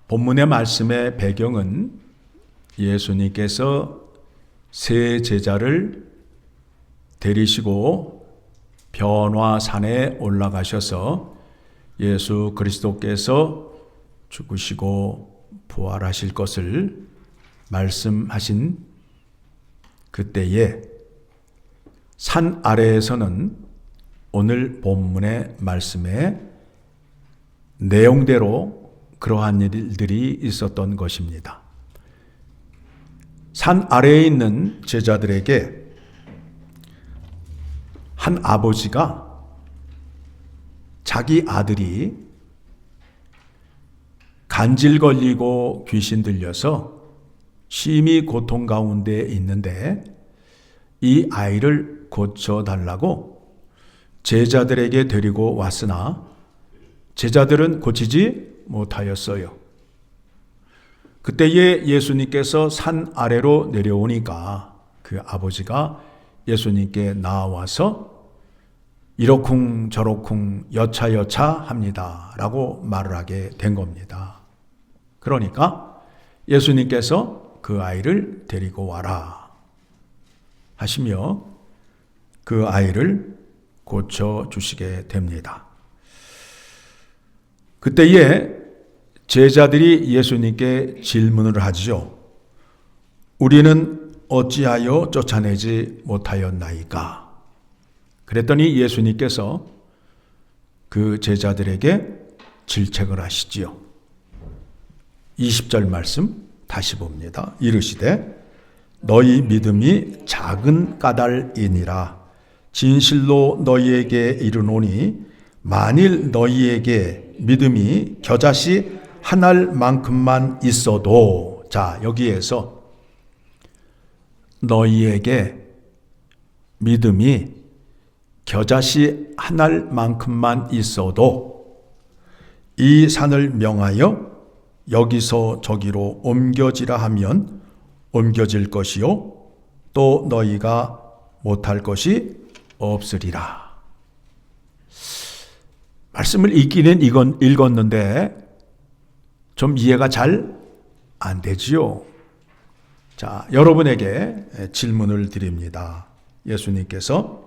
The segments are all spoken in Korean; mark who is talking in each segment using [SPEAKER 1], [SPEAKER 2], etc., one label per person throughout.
[SPEAKER 1] 본문의 말씀의 배경은 예수님께서 세 제자를 데리시고 변화산에 올라가셔서 예수 그리스도께서 죽으시고 부활하실 것을 말씀하신 그때에 산 아래에서는 오늘 본문의 말씀의 내용대로 그러한 일들이 있었던 것입니다. 산 아래에 있는 제자들에게 한 아버지가 자기 아들이 간질 걸리고 귀신 들려서 심히 고통 가운데 있는데 이 아이를 고쳐달라고 제자들에게 데리고 왔으나 제자들은 고치지 못하였어요. 그때에 예수님께서 산 아래로 내려오니까 그 아버지가 예수님께 나와서 이러쿵 저러쿵 여차여차 합니다 라고 말을 하게 된 겁니다. 그러니까 예수님께서 그 아이를 데리고 와라 하시며 그 아이를 고쳐주시게 됩니다. 그때에 제자들이 예수님께 질문을 하죠. 우리는 어찌하여 쫓아내지 못하였나이까? 그랬더니 예수님께서 그 제자들에게 질책을 하시지요. 20절 말씀 다시 봅니다. 이르시되 너희 믿음이 작은 까닭이니라. 진실로 너희에게 이르노니 만일 너희에게 믿음이 겨자씨 한 알만큼만 있어도, 자 여기에서 너희에게 믿음이 겨자씨 한 알만큼만 있어도 이 산을 명하여 여기서 저기로 옮겨지라 하면 옮겨질 것이요 또 너희가 못할 것이 없으리라. 말씀을 읽기는 읽었는데 좀 이해가 잘 안 되지요. 자, 여러분에게 질문을 드립니다. 예수님께서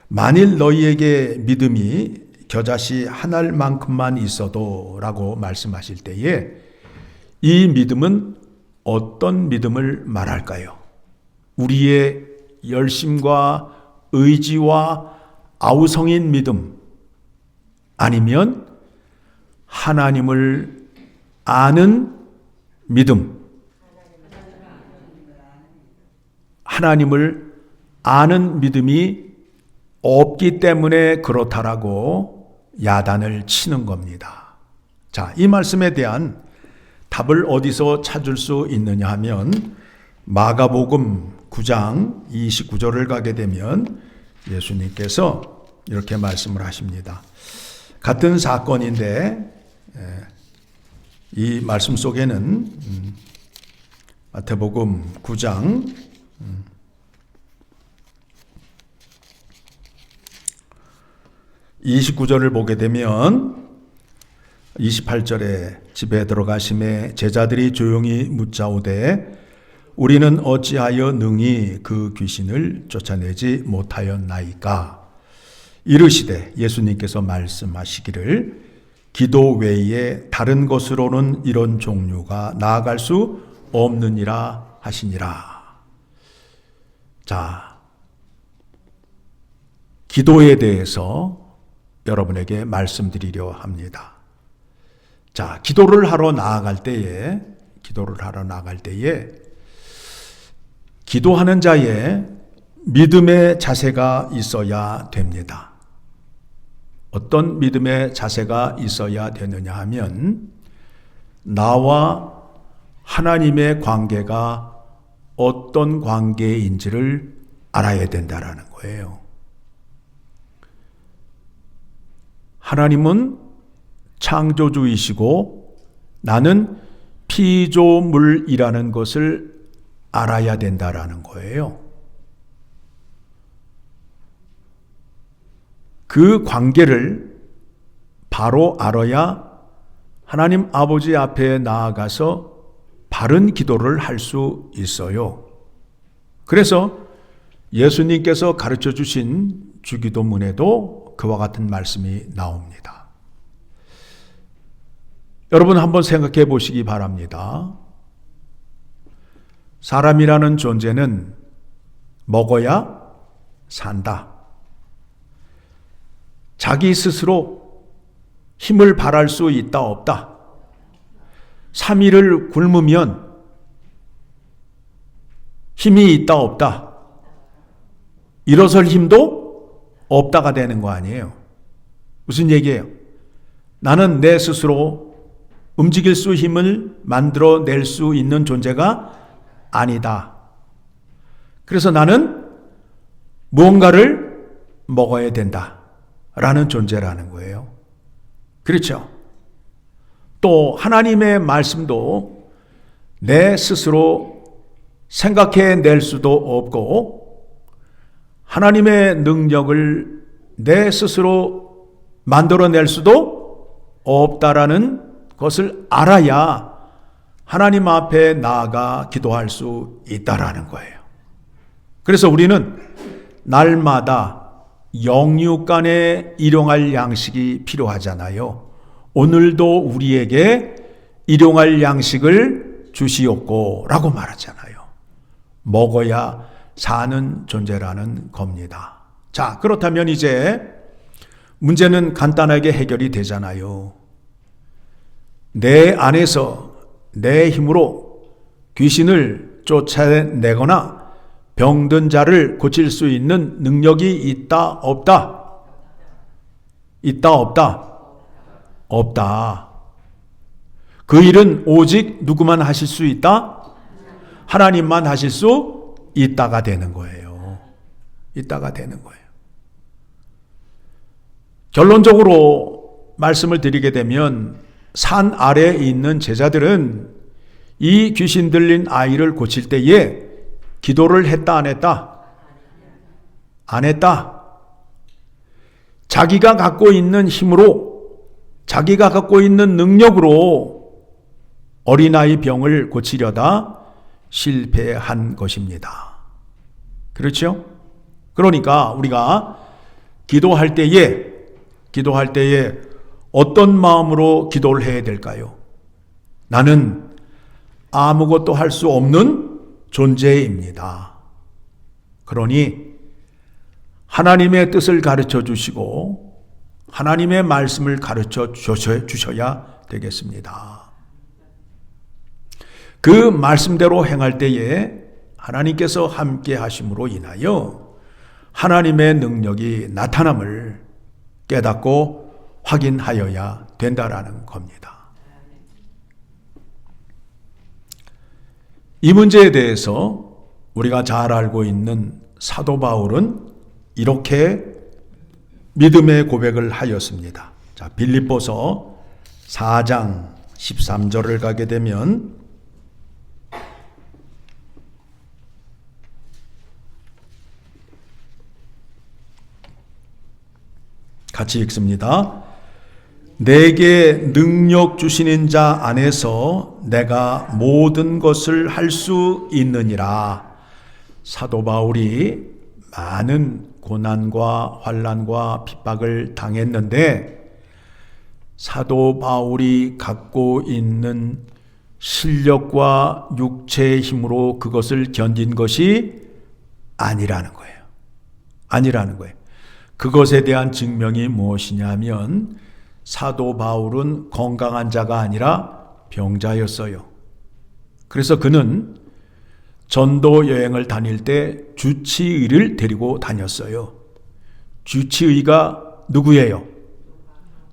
[SPEAKER 1] 만일 너희에게 믿음이 겨자씨 한 알만큼만 있어도 라고 말씀하실 때에 이 믿음은 어떤 믿음을 말할까요? 우리의 열심과 의지와 아우성인 믿음, 아니면 하나님을 아는 믿음, 하나님을 아는 믿음이 없기 때문에 그렇다라고 야단을 치는 겁니다. 자, 이 말씀에 대한 답을 어디서 찾을 수 있느냐 하면 마가복음 9장 29절을 가게 되면 예수님께서 이렇게 말씀을 하십니다. 같은 사건인데 이 말씀 속에는 마태복음 9장 29절을 보게 되면 28절에 집에 들어가심에 제자들이 조용히 묻자오되 우리는 어찌하여 능히 그 귀신을 쫓아내지 못하였나이까? 이르시되 예수님께서 말씀하시기를 기도 외에 다른 것으로는 이런 종류가 나아갈 수 없느니라 하시니라. 자, 기도에 대해서 여러분에게 말씀드리려 합니다. 자, 기도를 하러 나아갈 때에 기도하는 자의 믿음의 자세가 있어야 됩니다. 어떤 믿음의 자세가 있어야 되느냐 하면 나와 하나님의 관계가 어떤 관계인지를 알아야 된다라는 거예요. 하나님은 창조주이시고 나는 피조물이라는 것을 알아야 된다라는 거예요. 그 관계를 바로 알아야 하나님 아버지 앞에 나아가서 바른 기도를 할 수 있어요. 그래서 예수님께서 가르쳐 주신 주기도문에도 그와 같은 말씀이 나옵니다. 여러분 한번 생각해 보시기 바랍니다. 사람이라는 존재는 먹어야 산다. 자기 스스로 힘을 발할 수 있다 없다. 3일을 굶으면 힘이 있다 없다. 일어설 힘도 없다가 되는 거 아니에요. 무슨 얘기예요? 나는 내 스스로 움직일 수 힘을 만들어낼 수 있는 존재가 아니다. 그래서 나는 무언가를 먹어야 된다 라는 존재라는 거예요. 그렇죠? 또 하나님의 말씀도 내 스스로 생각해낼 수도 없고 하나님의 능력을 내 스스로 만들어낼 수도 없다라는 것을 알아야 하나님 앞에 나아가 기도할 수 있다라는 거예요. 그래서 우리는 날마다 영육 간에 일용할 양식이 필요하잖아요. 오늘도 우리에게 일용할 양식을 주시옵고 라고 말하잖아요. 먹어야 사는 존재라는 겁니다. 자, 그렇다면 이제 문제는 간단하게 해결이 되잖아요. 내 안에서 내 힘으로 귀신을 쫓아내거나 병든 자를 고칠 수 있는 능력이 있다 없다? 있다 없다? 없다. 그 일은 오직 누구만 하실 수 있다? 하나님만 하실 수 있다가 되는 거예요. 있다가 되는 거예요. 결론적으로 말씀을 드리게 되면 산 아래에 있는 제자들은 이 귀신 들린 아이를 고칠 때에 기도를 했다 안 했다? 안 했다. 자기가 갖고 있는 힘으로 자기가 갖고 있는 능력으로 어린아이 병을 고치려다 실패한 것입니다. 그렇죠? 그러니까 우리가 기도할 때에 어떤 마음으로 기도를 해야 될까요? 나는 아무것도 할 수 없는 존재입니다. 그러니 하나님의 뜻을 가르쳐 주시고 하나님의 말씀을 가르쳐 주셔야 되겠습니다. 그 말씀대로 행할 때에 하나님께서 함께 하심으로 인하여 하나님의 능력이 나타남을 깨닫고 확인하여야 된다라는 겁니다. 이 문제에 대해서 우리가 잘 알고 있는 사도 바울은 이렇게 믿음의 고백을 하였습니다. 자, 빌립보서 4장 13절을 가게 되면 같이 읽습니다. 내게 능력 주시는 자 안에서 내가 모든 것을 할 수 있느니라. 사도 바울이 많은 고난과 환난과 핍박을 당했는데 사도 바울이 갖고 있는 실력과 육체의 힘으로 그것을 견딘 것이 아니라는 거예요. 아니라는 거예요. 그것에 대한 증명이 무엇이냐면 사도 바울은 건강한 자가 아니라 병자였어요. 그래서 그는 전도 여행을 다닐 때 주치의를 데리고 다녔어요. 주치의가 누구예요?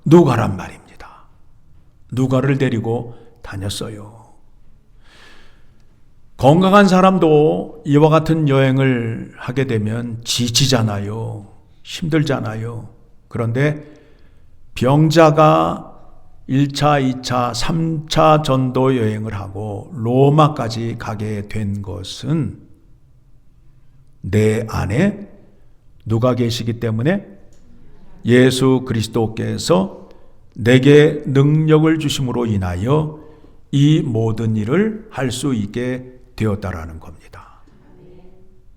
[SPEAKER 1] 누가란 말입니다. 누가를 데리고 다녔어요. 건강한 사람도 이와 같은 여행을 하게 되면 지치잖아요. 힘들잖아요. 그런데 병자가 1차, 2차, 3차 전도 여행을 하고 로마까지 가게 된 것은 내 안에 누가 계시기 때문에 예수 그리스도께서 내게 능력을 주심으로 인하여 이 모든 일을 할 수 있게 되었다라는 겁니다.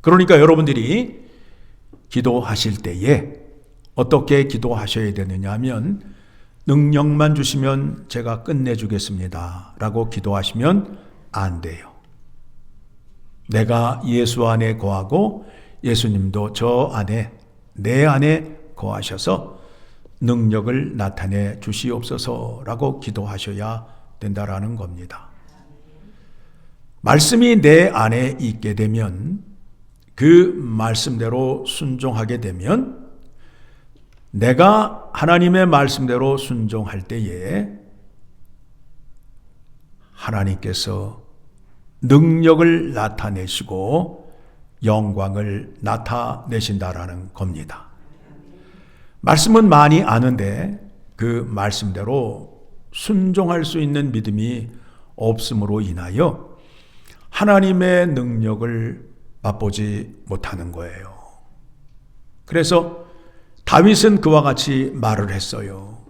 [SPEAKER 1] 그러니까 여러분들이 기도하실 때에 어떻게 기도하셔야 되느냐 하면 능력만 주시면 제가 끝내주겠습니다 라고 기도하시면 안 돼요. 내가 예수 안에 거하고 예수님도 저 안에 내 안에 거하셔서 능력을 나타내 주시옵소서라고 기도하셔야 된다라는 겁니다. 말씀이 내 안에 있게 되면 그 말씀대로 순종하게 되면 내가 하나님의 말씀대로 순종할 때에 하나님께서 능력을 나타내시고 영광을 나타내신다라는 겁니다. 말씀은 많이 아는데 그 말씀대로 순종할 수 있는 믿음이 없음으로 인하여 하나님의 능력을 맛보지 못하는 거예요. 그래서 다윗은 그와 같이 말을 했어요.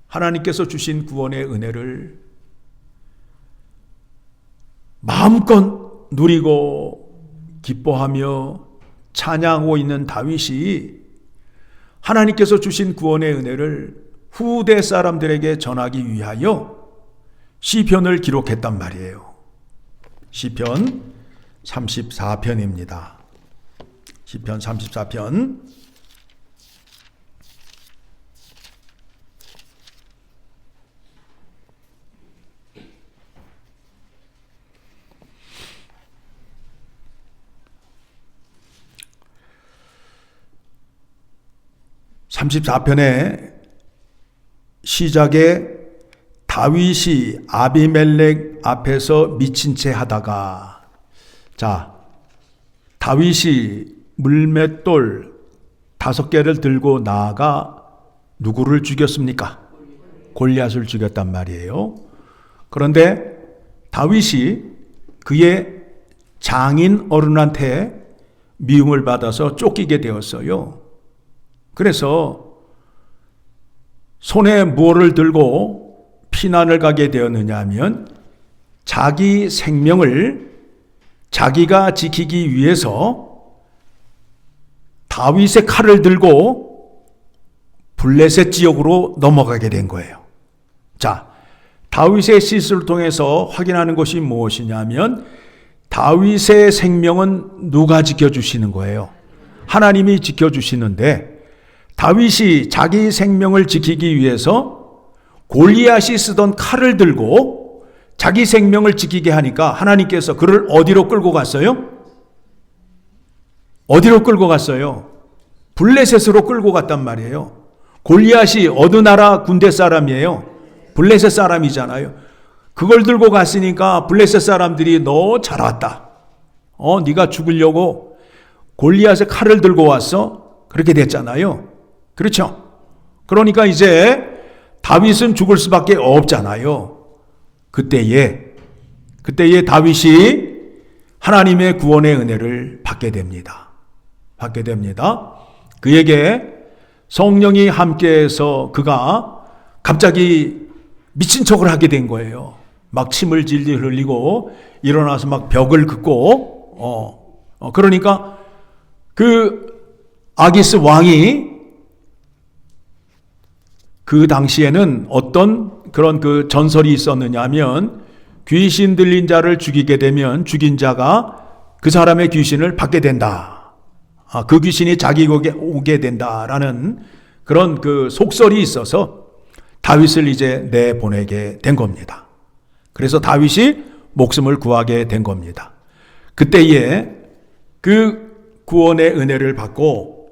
[SPEAKER 1] 하나님께서 주신 구원의 은혜를 마음껏 누리고 기뻐하며 찬양하고 있는 다윗이 하나님께서 주신 구원의 은혜를 후대 사람들에게 전하기 위하여 시편을 기록했단 말이에요. 시편 34편입니다. 시편 34편 34편의 시작에 다윗이 아비멜렉 앞에서 미친 채 하다가 다윗이 물맷돌 5개를 들고 나아가 누구를 죽였습니까? 골리앗을 죽였단 말이에요. 그런데 다윗이 그의 장인 어른한테 미움을 받아서 쫓기게 되었어요. 그래서 손에 무엇을 들고 피난을 가게 되었느냐 하면 자기 생명을 자기가 지키기 위해서 다윗의 칼을 들고 블레셋 지역으로 넘어가게 된 거예요. 다윗의 시스를 통해서 확인하는 것이 무엇이냐면 다윗의 생명은 누가 지켜주시는 거예요? 하나님이 지켜주시는데 다윗이 자기 생명을 지키기 위해서 골리앗이 쓰던 칼을 들고 자기 생명을 지키게 하니까 하나님께서 그를 어디로 끌고 갔어요? 어디로 끌고 갔어요? 블레셋으로 끌고 갔단 말이에요. 골리앗이 어느 나라 군대 사람이에요? 블레셋 사람이잖아요. 그걸 들고 갔으니까 블레셋 사람들이 너 잘 왔다. 네가 죽으려고 골리앗의 칼을 들고 왔어? 그렇게 됐잖아요. 그렇죠? 그러니까 이제 다윗은 죽을 수밖에 없잖아요. 그때에 다윗이 하나님의 구원의 은혜를 받게 됩니다. 그에게 성령이 함께해서 그가 갑자기 미친 척을 하게 된 거예요. 막 침을 질질 흘리고 일어나서 막 벽을 긋고 그러니까 그 아기스 왕이 그 당시에는 어떤 그런 그 전설이 있었느냐 하면 귀신 들린 자를 죽이게 되면 죽인 자가 그 사람의 귀신을 받게 된다. 그 귀신이 자기에게 오게 된다라는 그런 그 속설이 있어서 다윗을 이제 내보내게 된 겁니다. 그래서 다윗이 목숨을 구하게 된 겁니다. 그때에 그 구원의 은혜를 받고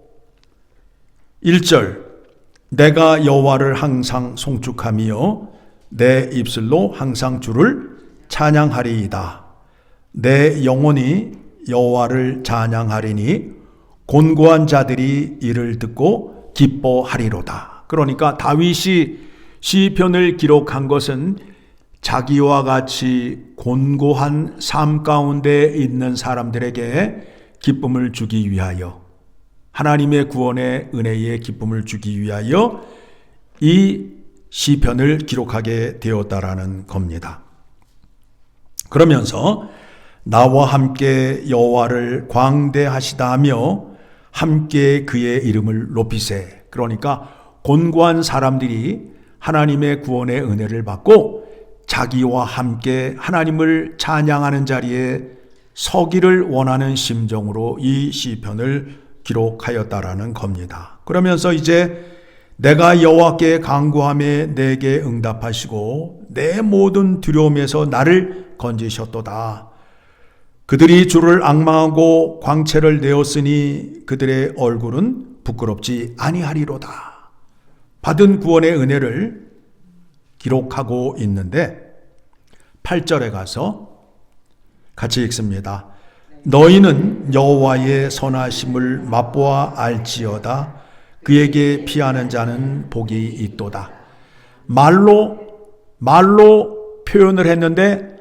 [SPEAKER 1] 1절 내가 여호와를 항상 송축하며 내 입술로 항상 주를 찬양하리이다. 내 영혼이 여호와를 찬양하리니 곤고한 자들이 이를 듣고 기뻐하리로다. 그러니까 다윗이 시편을 기록한 것은 자기와 같이 곤고한 삶 가운데 있는 사람들에게 기쁨을 주기 위하여, 하나님의 구원의 은혜의 기쁨을 주기 위하여 이 시편을 기록하게 되었다라는 겁니다. 그러면서 나와 함께 여호와를 광대하시다며 함께 그의 이름을 높이세. 그러니까 곤고한 사람들이 하나님의 구원의 은혜를 받고 자기와 함께 하나님을 찬양하는 자리에 서기를 원하는 심정으로 이 시편을 기록하였다라는 겁니다. 그러면서 이제 내가 여호와께 간구하며 내게 응답하시고 내 모든 두려움에서 나를 건지셨도다. 그들이 주를 앙망하고 광채를 내었으니 그들의 얼굴은 부끄럽지 아니하리로다. 받은 구원의 은혜를 기록하고 있는데 8절에 가서 같이 읽습니다. 너희는 여호와의 선하심을 맛보아 알지어다. 그에게 피하는 자는 복이 있도다. 말로 표현을 했는데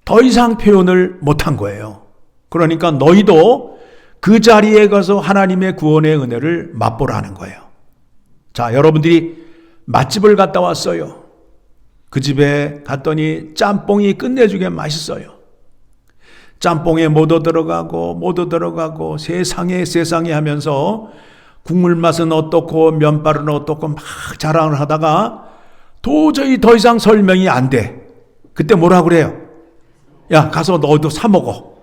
[SPEAKER 1] 더 이상 표현을 못한 거예요. 그러니까 너희도 그 자리에 가서 하나님의 구원의 은혜를 맛보라는 거예요. 자, 여러분들이 맛집을 갔다 왔어요. 그 집에 갔더니 짬뽕이 끝내주게 맛있어요. 짬뽕에 모두 들어가고 세상에 하면서 국물 맛은 어떻고 면발은 어떻고 막 자랑을 하다가 도저히 더 이상 설명이 안 돼. 그때 뭐라 그래요? 야, 가서 너도 사 먹어.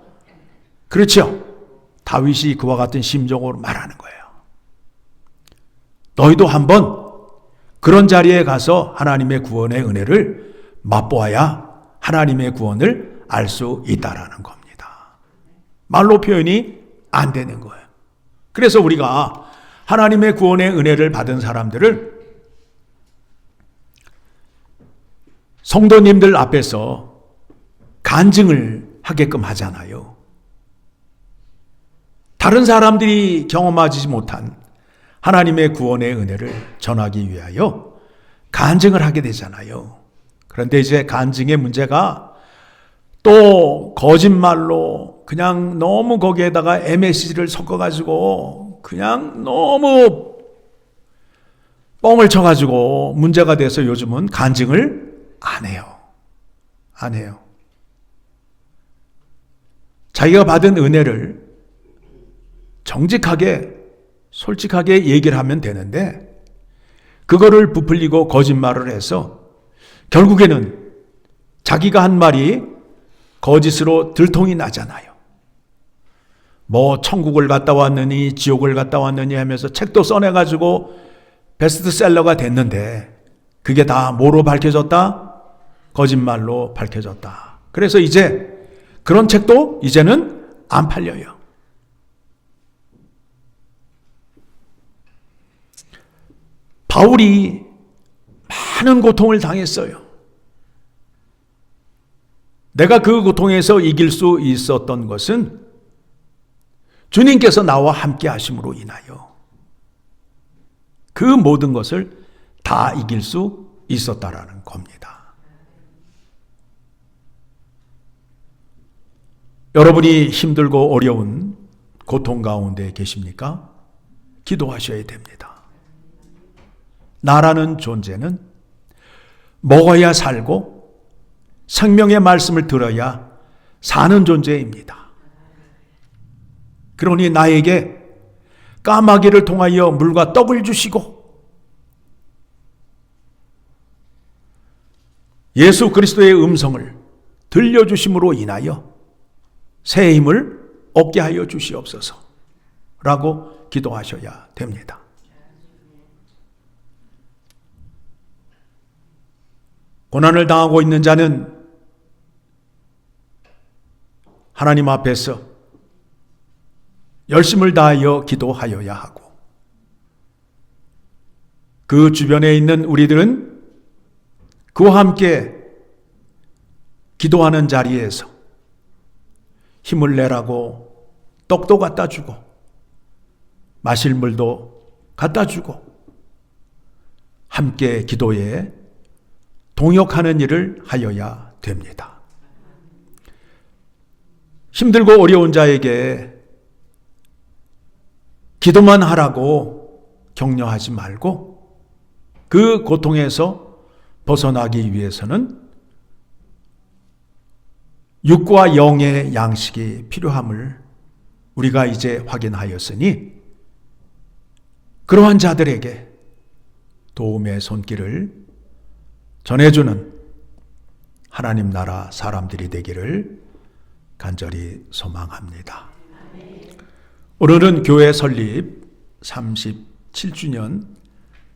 [SPEAKER 1] 그렇죠? 다윗이 그와 같은 심정으로 말하는 거예요. 너희도 한번 그런 자리에 가서 하나님의 구원의 은혜를 맛보아야 하나님의 구원을 알 수 있다라는 겁니다. 말로 표현이 안 되는 거예요. 그래서 우리가 하나님의 구원의 은혜를 받은 사람들을 성도님들 앞에서 간증을 하게끔 하잖아요. 다른 사람들이 경험하지 못한 하나님의 구원의 은혜를 전하기 위하여 간증을 하게 되잖아요. 그런데 이제 간증의 문제가 또 거짓말로 그냥 너무 거기에다가 MSG를 섞어가지고 그냥 너무 뻥을 쳐가지고 문제가 돼서 요즘은 간증을 안 해요. 자기가 받은 은혜를 정직하게 솔직하게 얘기를 하면 되는데 그거를 부풀리고 거짓말을 해서 결국에는 자기가 한 말이 거짓으로 들통이 나잖아요. 뭐 천국을 갔다 왔느니 지옥을 갔다 왔느니 하면서 책도 써내가지고 베스트셀러가 됐는데 그게 다 뭐로 밝혀졌다? 거짓말로 밝혀졌다. 그래서 이제 그런 책도 이제는 안 팔려요. 바울이 많은 고통을 당했어요. 내가 그 고통에서 이길 수 있었던 것은 주님께서 나와 함께 하심으로 인하여 그 모든 것을 다 이길 수 있었다라는 겁니다. 여러분이 힘들고 어려운 고통 가운데 계십니까? 기도하셔야 됩니다. 나라는 존재는 먹어야 살고 생명의 말씀을 들어야 사는 존재입니다. 그러니 나에게 까마귀를 통하여 물과 떡을 주시고 예수 그리스도의 음성을 들려주심으로 인하여 새 힘을 얻게 하여 주시옵소서 라고 기도하셔야 됩니다. 고난을 당하고 있는 자는 하나님 앞에서 열심을 다하여 기도하여야 하고 그 주변에 있는 우리들은 그와 함께 기도하는 자리에서 힘을 내라고 떡도 갖다 주고 마실 물도 갖다 주고 함께 기도에 동역하는 일을 하여야 됩니다. 힘들고 어려운 자에게 기도만 하라고 격려하지 말고 그 고통에서 벗어나기 위해서는 육과 영의 양식이 필요함을 우리가 이제 확인하였으니 그러한 자들에게 도움의 손길을 전해주는 하나님 나라 사람들이 되기를 간절히 소망합니다. 오늘은 교회 설립 37주년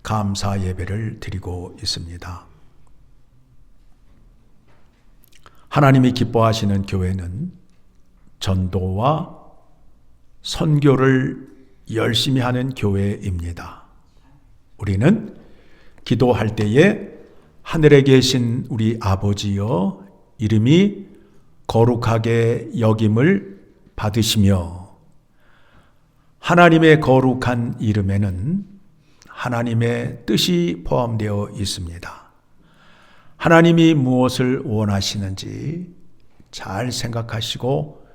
[SPEAKER 1] 감사 예배를 드리고 있습니다. 하나님이 기뻐하시는 교회는 전도와 선교를 열심히 하는 교회입니다. 우리는 기도할 때에 하늘에 계신 우리 아버지여 이름이 거룩하게 여김을 받으시며, 하나님의 거룩한 이름에는 하나님의 뜻이 포함되어 있습니다. 하나님이 무엇을 원하시는지 잘 생각하시고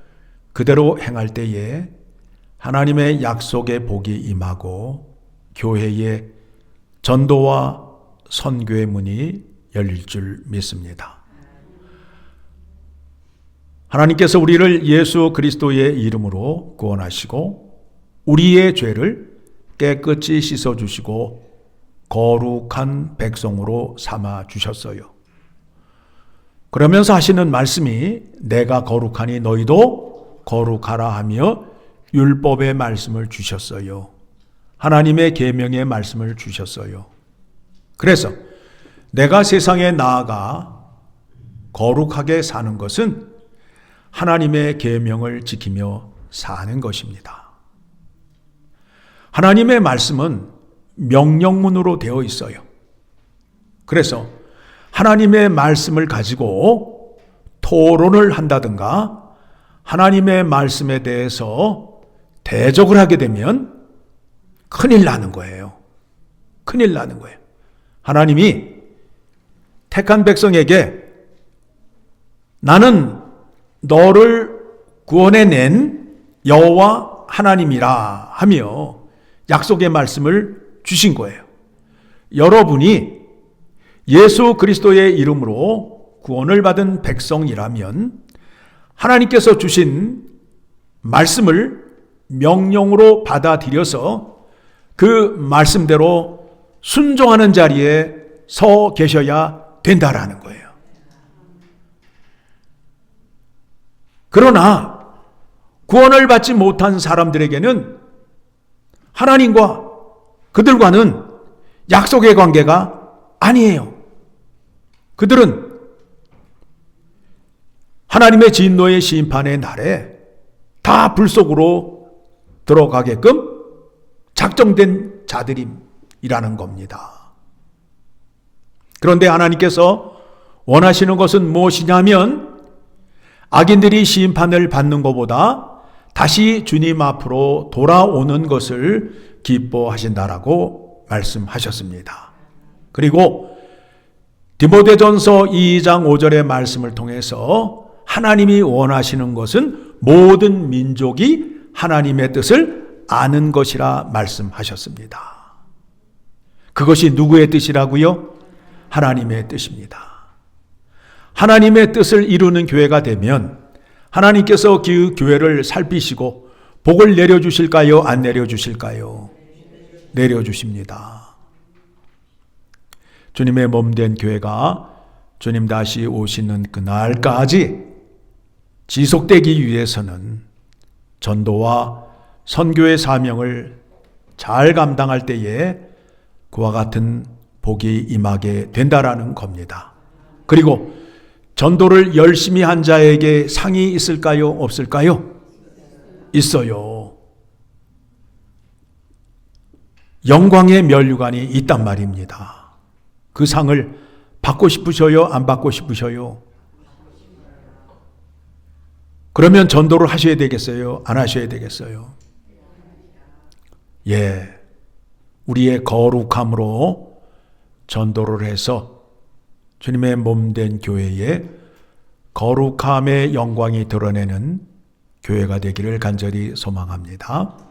[SPEAKER 1] 그대로 행할 때에 하나님의 약속의 복이 임하고 교회의 전도와 선교의 문이 열릴 줄 믿습니다. 하나님께서 우리를 예수 그리스도의 이름으로 구원하시고 우리의 죄를 깨끗이 씻어주시고 거룩한 백성으로 삼아 주셨어요. 그러면서 하시는 말씀이 내가 거룩하니 너희도 거룩하라 하며 율법의 말씀을 주셨어요. 하나님의 계명의 말씀을 주셨어요. 그래서 내가 세상에 나아가 거룩하게 사는 것은 하나님의 계명을 지키며 사는 것입니다. 하나님의 말씀은 명령문으로 되어 있어요. 그래서 하나님의 말씀을 가지고 토론을 한다든가 하나님의 말씀에 대해서 대적을 하게 되면 큰일 나는 거예요. 큰일 나는 거예요. 하나님이 택한 백성에게 나는 너를 구원해낸 여호와 하나님이라 하며 약속의 말씀을 주신 거예요. 여러분이 예수 그리스도의 이름으로 구원을 받은 백성이라면 하나님께서 주신 말씀을 명령으로 받아들여서 그 말씀대로 순종하는 자리에 서 계셔야 된다라는 거예요. 그러나 구원을 받지 못한 사람들에게는 하나님과 그들과는 약속의 관계가 아니에요. 그들은 하나님의 진노의 심판의 날에 다 불 속으로 들어가게끔 작정된 자들이라는 겁니다. 그런데 하나님께서 원하시는 것은 무엇이냐면 악인들이 심판을 받는 것보다 다시 주님 앞으로 돌아오는 것을 기뻐하신다라고 말씀하셨습니다. 그리고 디모데전서 2장 5절의 말씀을 통해서 하나님이 원하시는 것은 모든 민족이 하나님의 뜻을 아는 것이라 말씀하셨습니다. 그것이 누구의 뜻이라고요? 하나님의 뜻입니다. 하나님의 뜻을 이루는 교회가 되면 하나님께서 그 교회를 살피시고 복을 내려주실까요? 안 내려주실까요? 내려주십니다. 주님의 몸된 교회가 주님 다시 오시는 그날까지 지속되기 위해서는 전도와 선교의 사명을 잘 감당할 때에 그와 같은 복이 임하게 된다라는 겁니다. 그리고 전도를 열심히 한 자에게 상이 있을까요? 없을까요? 있어요. 영광의 면류관이 있단 말입니다. 그 상을 받고 싶으셔요? 안 받고 싶으셔요? 그러면 전도를 하셔야 되겠어요? 안 하셔야 되겠어요? 예, 우리의 거룩함으로 전도를 해서 주님의 몸된 교회에 거룩함의 영광이 드러내는 교회가 되기를 간절히 소망합니다.